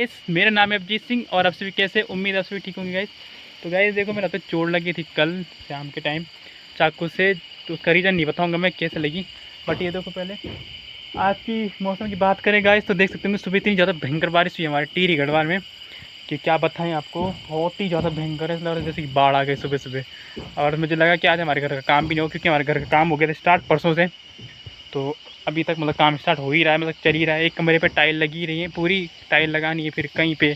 Guys, मेरा नाम है अभिजीत सिंह और आप सभी कैसे, उम्मीद आप सभी ठीक होंगे गाइस। तो गाइस देखो, मेरे हाथ पे चोट लगी थी कल शाम के टाइम चाकू से। तो उसका रीज़न नहीं बताऊंगा मैं कैसे लगी, बट ये देखो पहले आज की मौसम की बात करें गाइस तो देख सकते हैं सुबह इतनी ज़्यादा भयंकर बारिश हुई हमारे टिहरी गढ़वाल में कि क्या बताएं आपको। बहुत ही ज़्यादा भयंकर है, मतलब जैसे कि बाढ़ आ गई सुबह सुबह। और मुझे लगा कि आज हमारे घर का काम भी नहीं हो, क्योंकि हमारे घर का काम हो गया था स्टार्ट परसों से। तो अभी तक मतलब काम स्टार्ट हो ही रहा है, मतलब चल ही रहा है। एक कमरे पे टाइल लगी रही है, पूरी टाइल लगानी है, फिर कहीं पे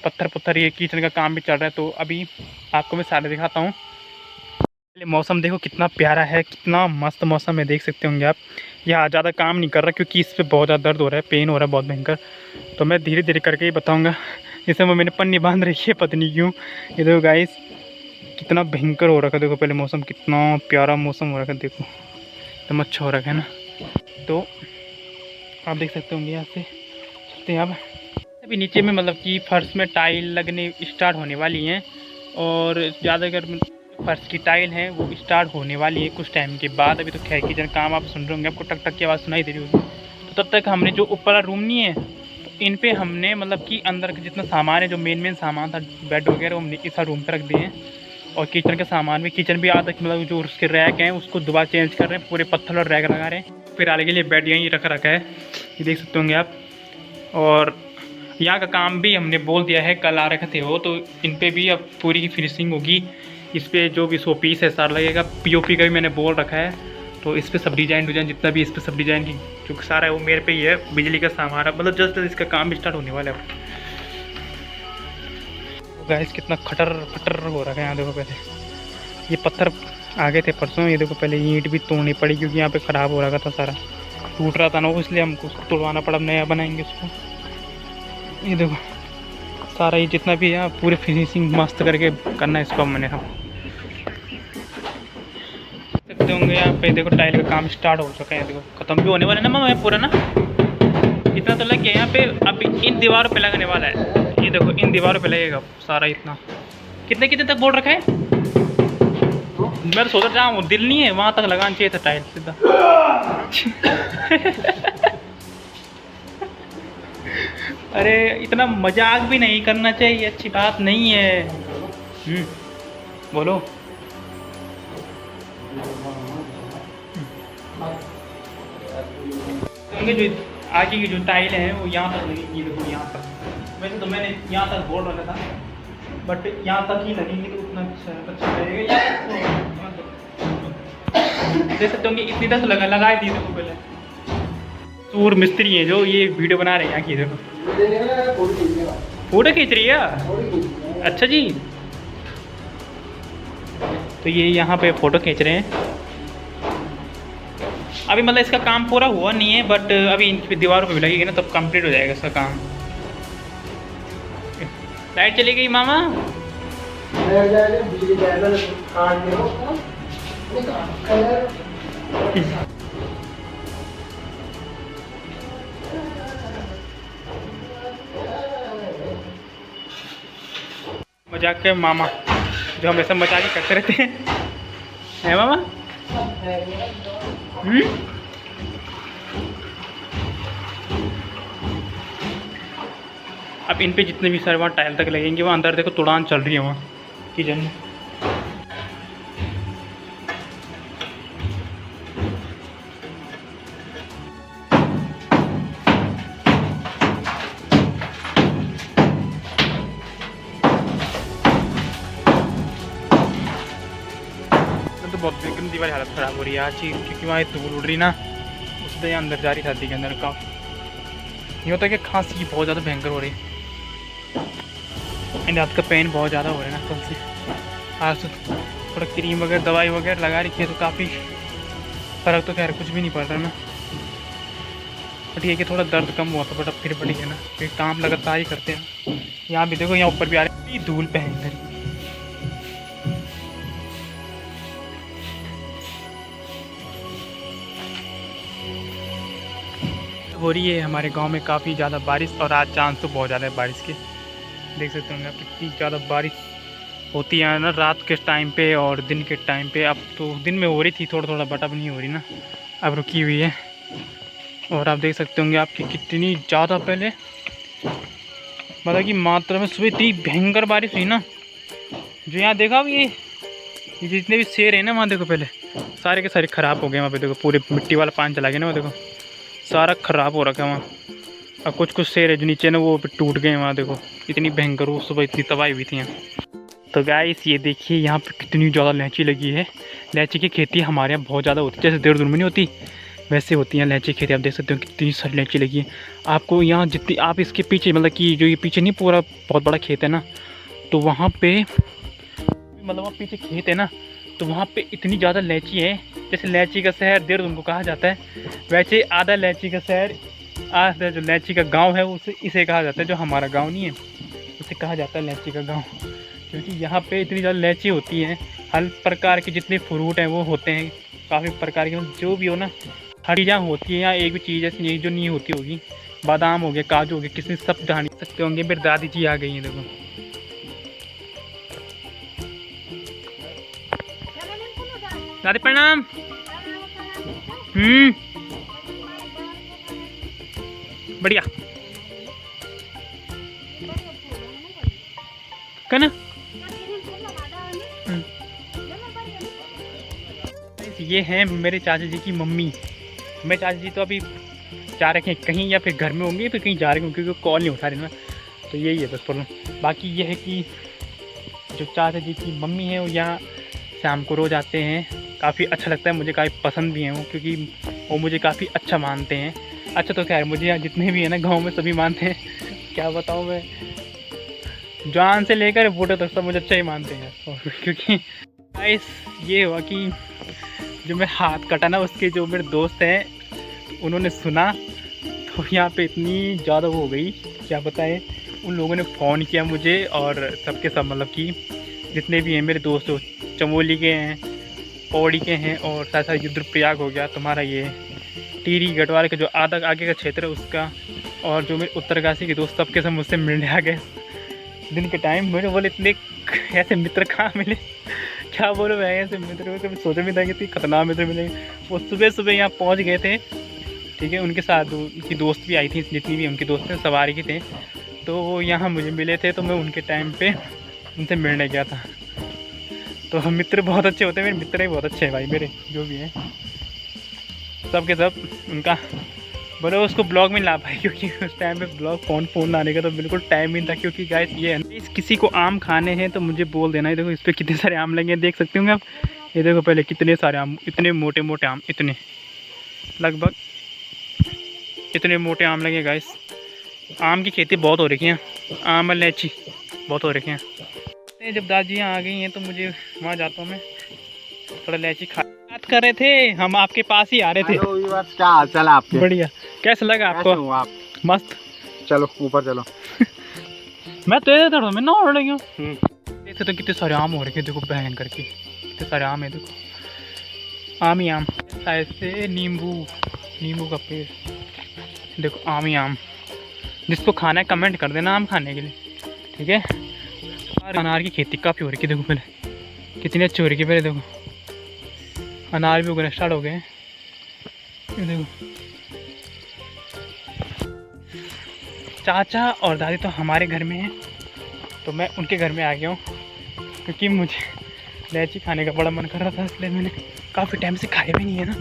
पत्थर ये किचन का काम भी चल रहा है। तो अभी आपको मैं सारे दिखाता हूँ। मौसम देखो कितना प्यारा है, कितना मस्त मौसम है, देख सकते होंगे आप। यहाँ ज़्यादा काम नहीं कर रहा क्योंकि इस पर बहुत ज़्यादा दर्द हो रहा है, पेन हो रहा है बहुत भयंकर। तो मैं धीरे धीरे करके ही बताऊँगा। जैसे वो मैंने पन्नी बांध रखी है, पता नहीं क्यों। ये देखो गाइस कितना भयंकर हो रखा है, देखो पहले मौसम कितना प्यारा मौसम हो रखा है, देखो एकदम अच्छा हो रखा है ना। तो आप देख सकते होंगे यहाँ से सकते हैं आप। अभी नीचे में मतलब कि फर्श में टाइल लगने स्टार्ट होने वाली हैं, और ज़्यादातर फर्श की टाइल है वो स्टार्ट होने वाली है कुछ टाइम के बाद। अभी तो खैर किचन काम आप सुन रहे होंगे, आपको टक टक की आवाज़ सुनाई दे रही होगी। तो तब तक हमने जो ऊपर वाला रूम नहीं है, तो इन पे हमने मतलब कि अंदर का जितना सामान है, जो मेन सामान था बेड वगैरह, वो हमने इस रूम पर रख दिए हैं। और किचन का सामान भी, किचन भी आधा मतलब जो उसके रैक हैं उसको दोबारा चेंज कर रहे हैं, पूरे पत्थर और रैक लगा रहे हैं। फिर आने के लिए बेड यहीं रखा है, ये देख सकते होंगे आप। और यहाँ का काम भी हमने बोल दिया है, कल आ रखे थे वो, तो इन पे भी अब पूरी की फिनिशिंग होगी। इस पर जो भी 100 पीस है सारा लगेगा। पीओपी का भी मैंने बोल रखा है, तो इस पर सब डिजाइन जितना भी इस पर सब डिजाइन की जो सारा है वो मेरे पे ही है। बिजली का सामान है, मतलब जस्ट इसका काम भी स्टार्ट होने वाला है। गाइस कितना खटर खटर हो रखा है यहाँ, देखो पहले ये पत्थर आ गए थे परसों। ये देखो पहले ईंट भी तोड़नी पड़ी क्योंकि यहाँ पे ख़राब हो रखा था, सारा टूट रहा था ना, इसलिए हमको उसको तोड़वाना पड़ा, नया बनाएंगे उसको। ये देखो सारा ये जितना भी है पूरे फिनिशिंग मस्त करके करना है इसको मैंने। हम सकते होंगे यहाँ पे देखो टाइल का काम स्टार्ट हो चुका है, देखो ख़त्म भी होने वाला है ना मैं पूरा ना, इतना तो लग गया यहाँ पे। अभी इन दीवारों पे लगने वाला है, ये देखो इन दीवारों पे लगेगा सारा इतना। कितने कितने तक बोल रखा है? मैं तो सोच रहा हूँ दिल नहीं है वहाँ तक लगाना चाहिए था टाइल सीधा। अरे इतना मजाक भी नहीं करना चाहिए, अच्छी बात नहीं है। बोलो। जो आगे की जो टाइल है वो यहाँ तक लगेगी, देखो यहाँ तक। वैसे तो मैंने यहाँ तक बोल रखा था, बट यहाँ तक ही लगेंगे तो उतना अच्छा रहेगा। देख सकते होंगे इतनी तक लगा दी देखो पहले। सूर मिस्त्री है जो ये वीडियो बना रहे हैं यहाँ की, देखो फोटो खींच रही है। अच्छा जी, तो ये यहाँ पे फ़ोटो खींच रहे हैं। अभी मतलब इसका काम पूरा हुआ नहीं है, बट अभी इन दीवारों पे भी लगेगी ना तब कंप्लीट हो जाएगा इसका काम। लाइट चली गई मामा। मजाक के मामा जो हमेशा मजाक ही करते रहते हैं मामा। अब इन पे जितने भी सारे वहाँ टाइल तक लगेंगे, वहाँ अंदर देखो तुड़ान चल रही है वहाँ किचन में। तो बहुत गंदी वाली हालत ख़राब हो रही है आज ही, क्योंकि वहाँ धूल उड़ रही ना, उससे अंदर जा रही शादी के अंदर का। ये होता है कि खांसी बहुत ज़्यादा भयंकर हो रही है, एंड रात का पेन बहुत ज़्यादा हो रहा है ना कल से। आज तो थोड़ा क्रीम वगैरह दवाई वगैरह लगा रखी है, तो काफ़ी फ़र्क तो खैर कुछ भी नहीं पड़ रहा ना, बट ये कि थोड़ा दर्द कम हुआ था, बट अब फिर बढ़ी है ना, फिर काम लगातार ही करते हैं। यहाँ भी देखो, यहाँ ऊपर भी आ रही है धूल भयंकर। हो रही है हमारे गांव में काफ़ी ज़्यादा बारिश, और आज चांस तो बहुत ज़्यादा है बारिश के। देख सकते होंगे आप कितनी ज़्यादा बारिश होती है ना रात के टाइम पे और दिन के टाइम पे। अब तो दिन में हो रही थी थोड़ा थोड़ा, बट अब नहीं हो रही ना, अब रुकी हुई है। और आप देख सकते होंगे आपकी कितनी ज़्यादा पहले मतलब कि मात्रा में सुबह इतनी भयंकर बारिश हुई ना, जो यहाँ देखा अब ये जितने भी शेर हैं ना वहाँ देखो, पहले सारे के सारे ख़राब हो गए वहाँ पे देखो, पूरे मिट्टी वाला पानी चला गया ना, वो देखो सारा ख़राब हो रखा है वहाँ। और कुछ कुछ शेर है जो नीचे ना वो टूट गए वहाँ देखो, इतनी भयंकर वो सुबह इतनी तबाही हुई थी यहाँ। तो गाइस ये देखिए यहाँ पे कितनी ज़्यादा लैची लगी है। लैची की खेती हमारे यहाँ बहुत ज़्यादा होती है, जैसे देहरादून में नहीं होती वैसे होती है लैची खेती। आप देख सकते हो कितनी सारी लैची लगी है। आपको यहाँ जितनी आप इसके पीछे मतलब कि जो ये पीछे नहीं पूरा बहुत बड़ा खेत है ना, तो वहाँ पे मतलब वहाँ पीछे खेत है ना, तो वहाँ पे इतनी ज़्यादा लैची है। जैसे लैची का शहर देहरादून को कहा जाता है, वैसे आधा लैची का शहर, आधा जो लैची का गांव है उसे इसे कहा जाता है। जो हमारा गांव नहीं है उसे कहा जाता है लैची का गांव, क्योंकि यहाँ पे इतनी ज़्यादा लैची होती है। हर प्रकार के जितने फ्रूट हैं वो होते हैं, काफ़ी प्रकार के जो भी हो ना, हर चीज़ होती है यहाँ। एक भी चीज़ ऐसी नहीं जो नहीं होती होगी। बादाम हो गया, काजू हो गया, किसी सब जान सकते होंगे। मेरी दादी जी आ गई हैं देखो। दादी प्रणाम। बढ़िया कहना। ये हैं मेरे चाचा जी की मम्मी। मेरे चाचा जी तो अभी जा रखे हैं कहीं, या फिर घर में होंगे, फिर कहीं जा रहे होंगे क्योंकि कॉल नहीं उठा रहे ना। तो यही है बस प्रॉब्लम। बाकी ये है कि जो चाचा जी की मम्मी है वो यहाँ शाम को रोज़ आते हैं। काफ़ी अच्छा लगता है मुझे, काफ़ी पसंद भी हैं वो, क्योंकि वो मुझे काफ़ी अच्छा मानते हैं। अच्छा तो खैर मुझे यहाँ जितने भी हैं ना गाँव में सभी मानते हैं। क्या बताऊँ मैं, जवान से लेकर बूढ़े तक सब मुझे अच्छा ही मानते हैं। और क्योंकि गाइस ये हुआ कि जो मेरा हाथ कटा ना, उसके जो मेरे दोस्त हैं उन्होंने सुना, तो यहाँ पे इतनी ज़्यादा वो हो गई क्या बताएं। उन लोगों ने फ़ोन किया मुझे, और सबके सब मतलब कि जितने भी हैं मेरे दोस्त, चमोली के हैं, पौड़ी के हैं, और साथ साथ रुद्रप्रयाग हो गया तुम्हारा, ये टिहरी गढ़वाल का जो आधा आगे का क्षेत्र है उसका, और जो मेरे उत्तरकाशी के दोस्त, सबके सब मुझसे मिलने आ गए दिन के टाइम। मेरे बोले इतने ऐसे मित्र कहाँ मिले, क्या बोलो मैं, ऐसे मित्र में कभी सोचा भी था कि इतनी खतरनाक मित्र मिलेंगे। वो सुबह सुबह यहाँ पहुँच गए थे, ठीक है। उनके साथ उनकी दोस्त भी आई थी, जितनी भी उनके दोस्त थे सवारी के थे, तो वो यहाँ मुझे मिले थे। तो मैं उनके टाइम पे उनसे मिलने गया था। तो हम मित्र बहुत अच्छे होते हैं, मेरे मित्र ही बहुत अच्छे हैं भाई मेरे, जो भी हैं सब के सब। उनका बोले उसको ब्लॉग में ला पाए, क्योंकि उस टाइम पे ब्लॉग फ़ोन लाने का तो बिल्कुल टाइम नहीं था। क्योंकि गाइस ये है, इस किसी को आम खाने हैं तो मुझे बोल देना। ये देखो इस पर कितने सारे आम लगे हैं, देख सकते होंगे आप। ये देखो पहले कितने सारे आम, इतने मोटे मोटे आम, इतने लगभग इतने मोटे आम लगे गाइस। आम की खेती बहुत हो रखी है, आम और लीची बहुत हो रखे हैं। जब दादी यहाँ आ गई हैं तो मुझे वहाँ जाता हूँ मैं, थोड़ा लीची खा। बात कर रहे थे हम, आपके पास ही आ रहे थे। क्या हाल चाल आपके? बढ़िया। कैसा लगा आपको? आप मस्त। चलो ऊपर चलो। मैं तेरे तरह मैं ना उड़ रही हूँ। देखते तो कितने सारे आम हो रखे, देखो भयंकर के कितने सारे आम है, देखो आम ही आम। ऐसे नींबू का पेड़, देखो आम ही आम। जिसको खाना है कमेंट कर देना आम खाने के लिए, ठीक है। और अनार की खेती काफ़ी हो रही है, देखो पहले कितनी अच्छी हो रही है। पहले देखो अनार भी उगना स्टार्ट हो गए हैं, ये देखो। चाचा और दादी तो हमारे घर में हैं, तो मैं उनके घर में आ गया हूँ, क्योंकि मुझे लीची खाने का बड़ा मन कर रहा था। इसलिए मैंने काफ़ी टाइम से खाया भी नहीं है ना।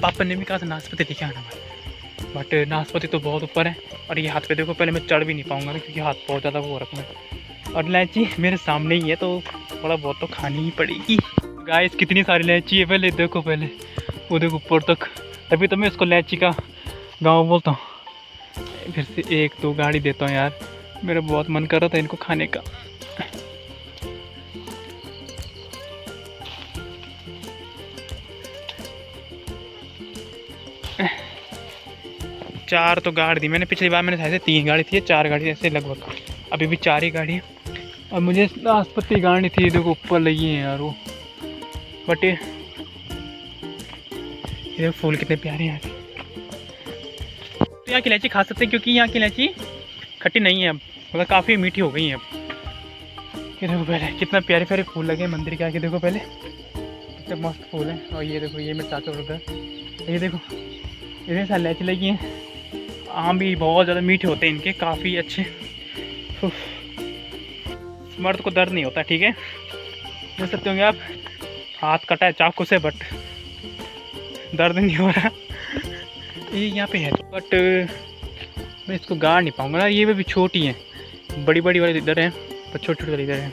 पापा ने भी कहा था नाशपाती लेके आना भाई, बट नाशपाती तो बहुत ऊपर है, और ये हाथ पे देखो पहले मैं चढ़ भी नहीं पाऊँगा ना, क्योंकि हाथ बहुत ज़्यादा वो रखना है। और लीची मेरे सामने ही है, तो थोड़ा बहुत तो खानी ही पड़ेगी। गाइस कितनी सारी लीची है, पहले देखो, पहले वो देखो ऊपर तक। तभी तो मैं इसको लीची का गाँव बोलता हूँ। फिर से 1-2 गाड़ी देता हूँ यार, मेरा बहुत मन कर रहा था इनको खाने का। चार तो गाड़ी दी मैंने, पिछली बार मैंने ऐसे 3 गाड़ी थी, 4 गाड़ी ऐसे लगभग, अभी भी 4 ही गाड़ी है। और मुझे नाशपाती गाड़ी थी, देखो ऊपर लगी है यार वो। बट ये फूल कितने प्यारे हैं। तो यहाँ की इलायची खा सकते हैं, क्योंकि यहाँ की इलायची खट्टी नहीं है अब, मतलब काफ़ी मीठी हो गई है अब। ये देखो पहले कितना प्यारे प्यारे फूल लगे हैं मंदिर के आगे, देखो पहले कितने मस्त फूल हैं। और ये देखो ये मेरे चाचा उधर, ये देखो इतने सारी इलायची लगी हैं। आम भी बहुत ज़्यादा मीठे होते हैं इनके, काफ़ी अच्छे। मर्द को दर्द नहीं होता, ठीक है, देख सकते होंगे आप, हाथ कटा है चाकू से बट दर्द नहीं हो रहा। ये यहाँ पे है बट मैं इसको गाड़ नहीं पाऊँगा ना, ये भी छोटी हैं, बड़ी बड़ी वाले इधर हैं पर छोटे छोटे वाले इधर हैं।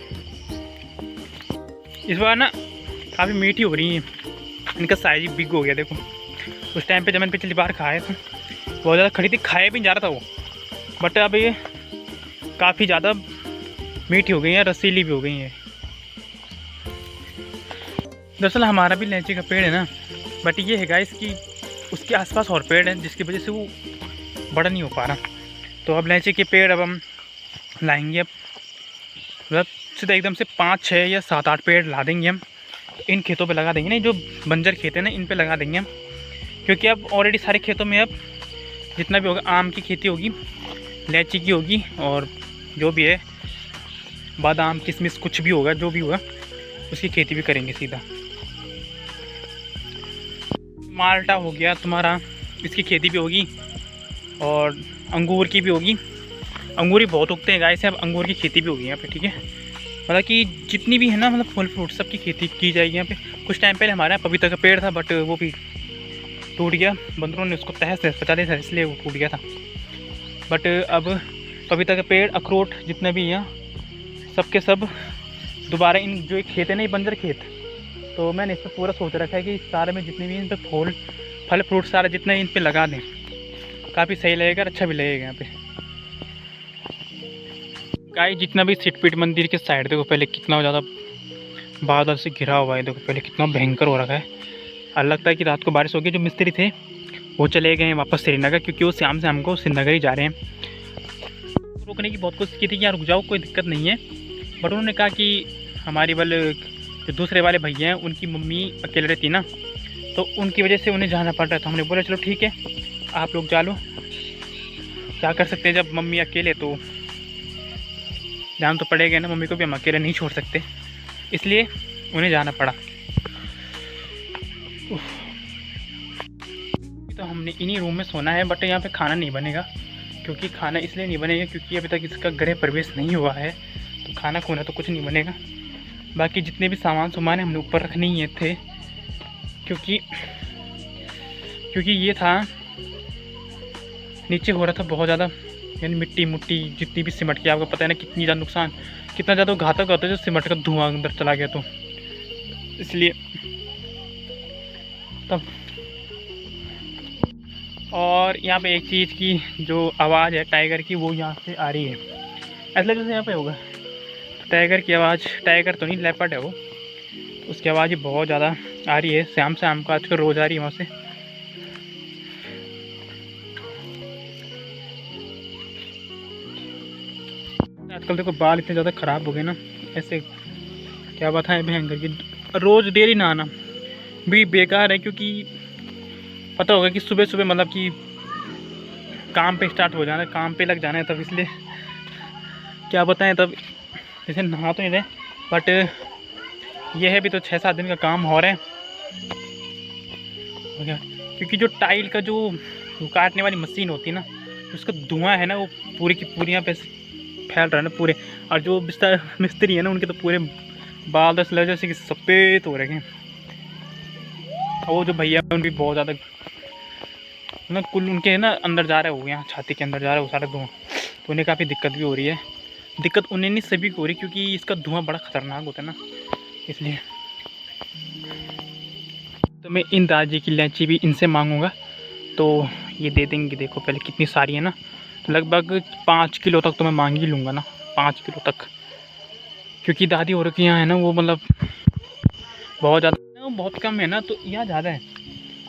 इस बार ना काफ़ी मीठी हो रही है, इनका साइज बिग हो गया। देखो उस टाइम पे जब मैंने पिछली बार खाया था बहुत ज़्यादा खड़ी थी, खाया भी नहीं जा रहा था वो, बट अब ये काफ़ी ज़्यादा मीठी हो गई हैं, रसीली भी हो गई हैं। दरअसल हमारा भी इलायची का पेड़ है ना, बट ये है गाइस कि उसके आसपास और पेड़ हैं जिसकी वजह से वो बड़ा नहीं हो पा रहा। तो अब इलायची के पेड़ अब हम लाएंगे, अब मतलब सीधा एकदम से 5, 6 या 7, 8 पेड़ ला देंगे हम, इन खेतों पे लगा देंगे ना, जो बंजर खेत है ना इन पे लगा देंगे हम, क्योंकि अब ऑलरेडी सारे खेतों में अब जितना भी होगा आम की खेती होगी, इलायची की होगी, और जो भी है बादाम किशमिश कुछ भी होगा, जो भी होगा उसकी खेती भी करेंगे सीधा। माल्टा हो गया तुम्हारा, इसकी खेती भी होगी, और अंगूर की भी होगी। अंगूर ही बहुत उगते हैं गाय से, अब अंगूर की खेती भी होगी यहाँ पे, ठीक है। मतलब कि जितनी भी है ना, मतलब फल फ्रूट सब की खेती की जाएगी यहाँ पे। कुछ टाइम पहले हमारे यहाँ पपीता का पेड़ था बट वो भी टूट गया, बंदरों ने उसको तहस नहस बचा दिया था, इसलिए वो टूट गया था। बट अब पपीता का पेड़, अखरोट जितने भी हैं सबके सब दोबारा, इन जो एक खेत है ना, ये बंजर खेत, तो मैंने इस पर पूरा सोच रखा है कि सारे में जितने भी इन पर फल फ्रूट सारे जितने इन पर लगा दें, काफ़ी सही लगेगा, अच्छा भी लगेगा यहाँ पे। गाय जितना भी सिटपीट मंदिर के साइड देखो पहले कितना ज़्यादा बादल से घिरा हुआ है, देखो पहले कितना भयंकर हो रखा है। और लगता है कि रात को बारिश हो गई। जो मिस्त्री थे वो चले गए हैं वापस श्रीनगर, क्योंकि वो शाम से हमको श्रीनगर ही जा रहे हैं। रोकने की बहुत कोशिश की थी कि यार रुक जाओ, कोई दिक्कत नहीं है, बट उन्होंने कहा कि हमारी वाले जो दूसरे वाले भैया हैं उनकी मम्मी अकेले रहती ना, तो उनकी वजह से उन्हें जाना पड़ रहा था। हमने बोला चलो ठीक है आप लोग जा लो, क्या कर सकते हैं, जब मम्मी अकेले तो जान तो पड़ेगा ना, मम्मी को भी हम अकेले नहीं छोड़ सकते, इसलिए उन्हें जाना पड़ा। तो हमने इन्हीं रूम में सोना है, बट यहाँ पे खाना नहीं बनेगा, क्योंकि खाना इसलिए नहीं बनेगा क्योंकि अभी तक इसका गृह प्रवेश नहीं हुआ है, तो खाना खूना तो कुछ नहीं बनेगा। बाकी जितने भी सामान है हमने ऊपर रखने ही थे, क्योंकि ये था नीचे हो रहा था बहुत ज़्यादा, यानी मिट्टी मुट्टी जितनी भी सिमट की, आपको पता है ना कितनी ज़्यादा नुकसान, कितना ज़्यादा घातक होता है जो सिमट का धुआं अंदर चला गया, तो इसलिए तब। और यहाँ पे एक चीज़ की जो आवाज़ है टाइगर की, वो यहाँ से आ रही है, ऐसा लग जैसे यहाँ पे होगा टाइगर की आवाज़। टाइगर तो नहीं, लेपर्ड है वो, उसकी आवाज़ ही बहुत ज़्यादा आ रही है शाम को, आजकल रोज़ आ रही है वहाँ से। आजकल देखो बाल इतने ज़्यादा ख़राब हो गए ना, ऐसे क्या बताएं भयंकर की, रोज़ डेली नहाना भी बेकार है, क्योंकि पता होगा कि सुबह सुबह मतलब कि काम पे स्टार्ट हो जाना है, काम पे लग जाना है, तब इसलिए क्या बताएं, तब जैसे नहा तो नहीं रहे, बट यह है भी तो 6-7 दिन का काम हो रहा है, क्योंकि जो टाइल का जो काटने वाली मशीन होती है ना, उसका धुआं है ना वो पूरी की पूरी यहाँ पे फैल रहा है ना पूरे, और जो मिस्त्री है ना उनके तो पूरे बाल दस लग जैसे कि सफ़ेद हो रखे हैं। और वो जो भैया उन भी बहुत ज़्यादा ना, कुल उनके ना अंदर जा रहे हो यहाँ छाती के अंदर जा रहा है वो सारा धुआं, तो उन्हें काफ़ी दिक्कत भी हो रही है। दिक्कत उन्हें नहीं सभी को हो रही, क्योंकि इसका धुआं बड़ा ख़तरनाक होता है ना, इसलिए। तो मैं इन दादी की इलायची भी इनसे मांगूंगा तो ये दे देंगे। देखो पहले कितनी सारी है ना, तो लगभग 5 किलो तक तो मैं मांग ही लूँगा ना, 5 किलो तक, क्योंकि दादी और के यहाँ है ना वो मतलब बहुत ज़्यादा, बहुत कम है ना, तो यहाँ ज़्यादा है।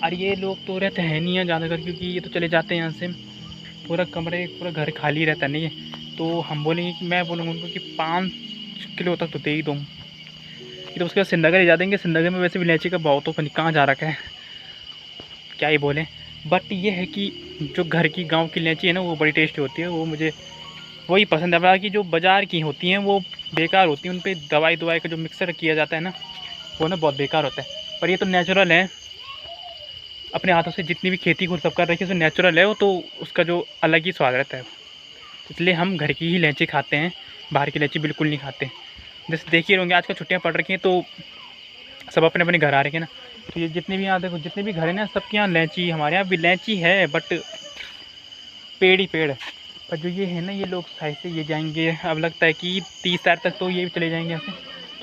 और ये लोग तो रहते हैं नहीं यहाँ ज़्यादातर, क्योंकि ये तो चले जाते हैं यहाँ से, पूरा कमरे पूरा घर खाली रहता नहीं है। तो हम बोलेंगे कि मैं बोलूँगा उनको कि 5 किलो तक तो दे ही दो, तो उसके बाद श्रीनगर ही जा देंगे। श्रीनगर में वैसे भी इलायची का भाव तो कहाँ जा रखा है, क्या ही बोलें। बट ये है कि जो घर की गांव की इलायची है ना वो बड़ी टेस्टी होती है, वो मुझे वही पसंद है। बाकी जो बाज़ार की होती हैं वो बेकार होती हैं, उन पर दवाई का जो मिक्सर किया जाता है ना वो ना बहुत बेकार होता है। पर ये तो नेचुरल है, अपने हाथों से जितनी भी खेती को सब कर रखी है नेचुरल है वो, तो उसका जो अलग ही स्वाद रहता है। इसलिए हम घर की ही लीची खाते हैं, बाहर की लीची बिल्कुल नहीं खाते। जैसे देखिए होंगे आजकल छुट्टियाँ पड़ रखी हैं तो सब अपने अपने घर आ रखे हैं ना, तो ये जितने भी यहाँ देखो जितने भी घर हैं ना सबके यहाँ लीची, हमारे यहाँ भी लीची है बट पेड़ ही पेड़ है। पर जो ये है ना ये लोग साइड से ये जाएंगे, अब लगता है कि 30 तारीख तक तो ये भी चले जाएंगे यहाँ से,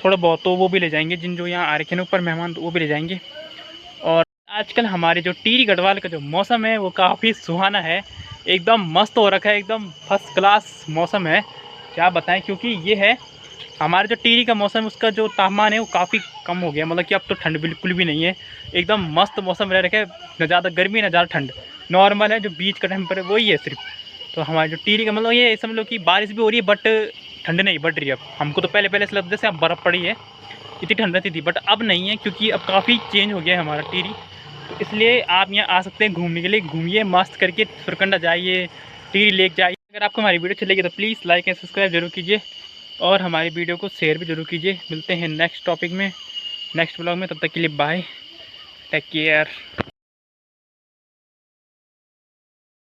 थोड़ा बहुत तो वो भी ले जाएंगे जिन जो यहाँ आ रखे हैं ऊपर मेहमान, तो वो भी ले जाएंगे। और आजकल हमारे जो टिहरी गढ़वाल का जो मौसम है वो काफ़ी सुहाना है, एकदम मस्त हो रखा है, एकदम फर्स्ट क्लास मौसम है, क्या बताएं। क्योंकि ये है हमारे जो टिहरी का मौसम, उसका जो तापमान है वो काफ़ी कम हो गया, मतलब कि अब तो ठंड बिल्कुल भी नहीं है, एकदम मस्त मौसम रह रखा है, न ज़्यादा गर्मी न ज़्यादा ठंड, नॉर्मल है, जो बीच का टेम्परेचर वही है सिर्फ। तो हमारे जो टिहरी का मतलब ये समझ लो कि बारिश भी हो रही है बट ठंड नहीं बढ़ रही है। अब हमको तो पहले पहले से लगता जैसे अब बर्फ़ पड़ी है, इतनी ठंड रहती थी बट अब नहीं है, क्योंकि अब काफ़ी चेंज हो गया है हमारा टिहरी। तो इसलिए आप यहाँ आ सकते हैं घूमने के लिए, घूमिए मस्त करके, सुरकंडा जाइए, टिहरी लेक जाइए। अगर आपको हमारी वीडियो अच्छी लगी तो प्लीज़ लाइक एंड सब्सक्राइब जरूर कीजिए और हमारी वीडियो को शेयर भी जरूर कीजिए। मिलते हैं नेक्स्ट टॉपिक में, नेक्स्ट ब्लॉग में, तब तक के लिए बाय, टेक केयर।